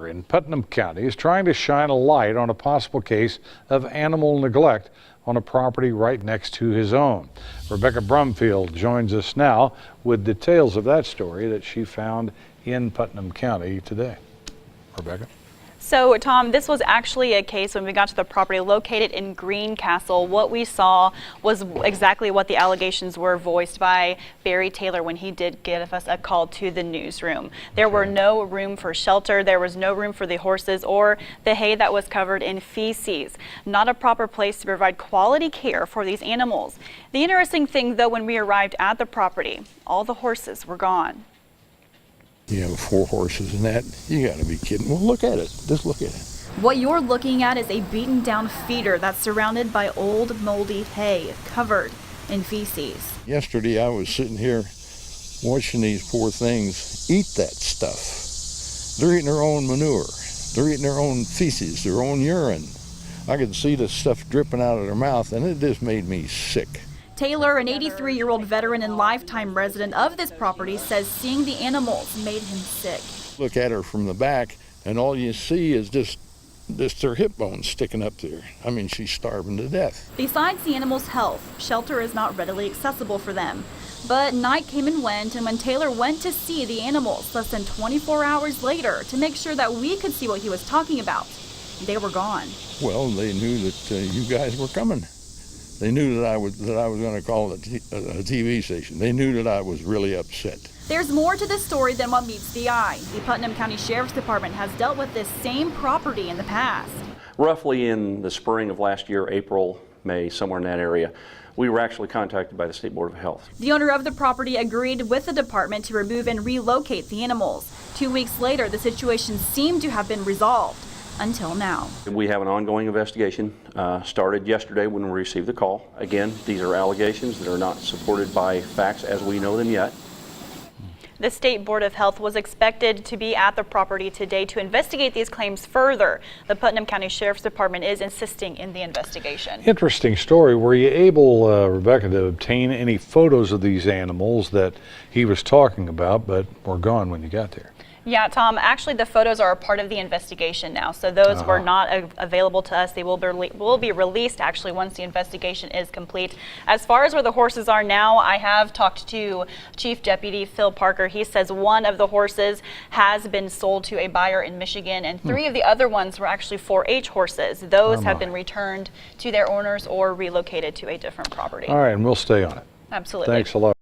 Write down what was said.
In Putnam County is trying to shine a light on a possible case of animal neglect on a property right next to his own. Rebecca Brumfield joins us now with details of that story that she found in Putnam County today. Rebecca. So, Tom, this was actually a case when we got to the property located in Greencastle. What we saw was exactly what the allegations were voiced by Barry Taylor when he did give us a call to the newsroom. There were no room for shelter. There was no room for the horses or the hay that was covered in feces. Not a proper place to provide quality care for these animals. The interesting thing, though, when we arrived at the property, all the horses were gone. You have 4 horses and that, you gotta be kidding. Well, look at it, just look at it. What you're looking at is a beaten down feeder that's surrounded by old moldy hay covered in feces. Yesterday I was sitting here watching these poor things eat that stuff. They're eating their own manure. They're eating their own feces, their own urine. I could see the stuff dripping out of their mouth and it just made me sick. Taylor, an 83-year-old veteran and lifetime resident of this property, says seeing the animals made him sick. Look at her from the back and all you see is just her hip bones sticking up there. I mean, she's starving to death. Besides the animals' health, shelter is not readily accessible for them. But night came and went, and when Taylor went to see the animals less than 24 hours later to make sure that we could see what he was talking about, they were gone. Well, they knew that you guys were coming. They knew that I was going to call a TV station. They knew that I was really upset. There's more to this story than what meets the eye. The Putnam County Sheriff's Department has dealt with this same property in the past. Roughly in the spring of last year, April, May, somewhere in that area, we were actually contacted by the State Board of Health. The owner of the property agreed with the department to remove and relocate the animals. 2 weeks later, the situation seemed to have been resolved. Until now. We have an ongoing investigation, started yesterday when we received the call. Again, these are allegations that are not supported by facts as we know them yet. The State Board of Health was expected to be at the property today to investigate these claims further. The Putnam County Sheriff's Department is insisting in the investigation. Interesting story. Were you able, Rebecca, to obtain any photos of these animals that he was talking about but were gone when you got there? Yeah, Tom, actually the photos are a part of the investigation now, so those were not available to us. They will be released actually once the investigation is complete. As far as where the horses are now, I have talked to Chief Deputy Phil Parker. He says one of the horses has been sold to a buyer in Michigan, and 3 of the other ones were actually 4-H horses. Those have been returned to their owners or relocated to a different property. All right, and we'll stay on it. Absolutely. Thanks a lot.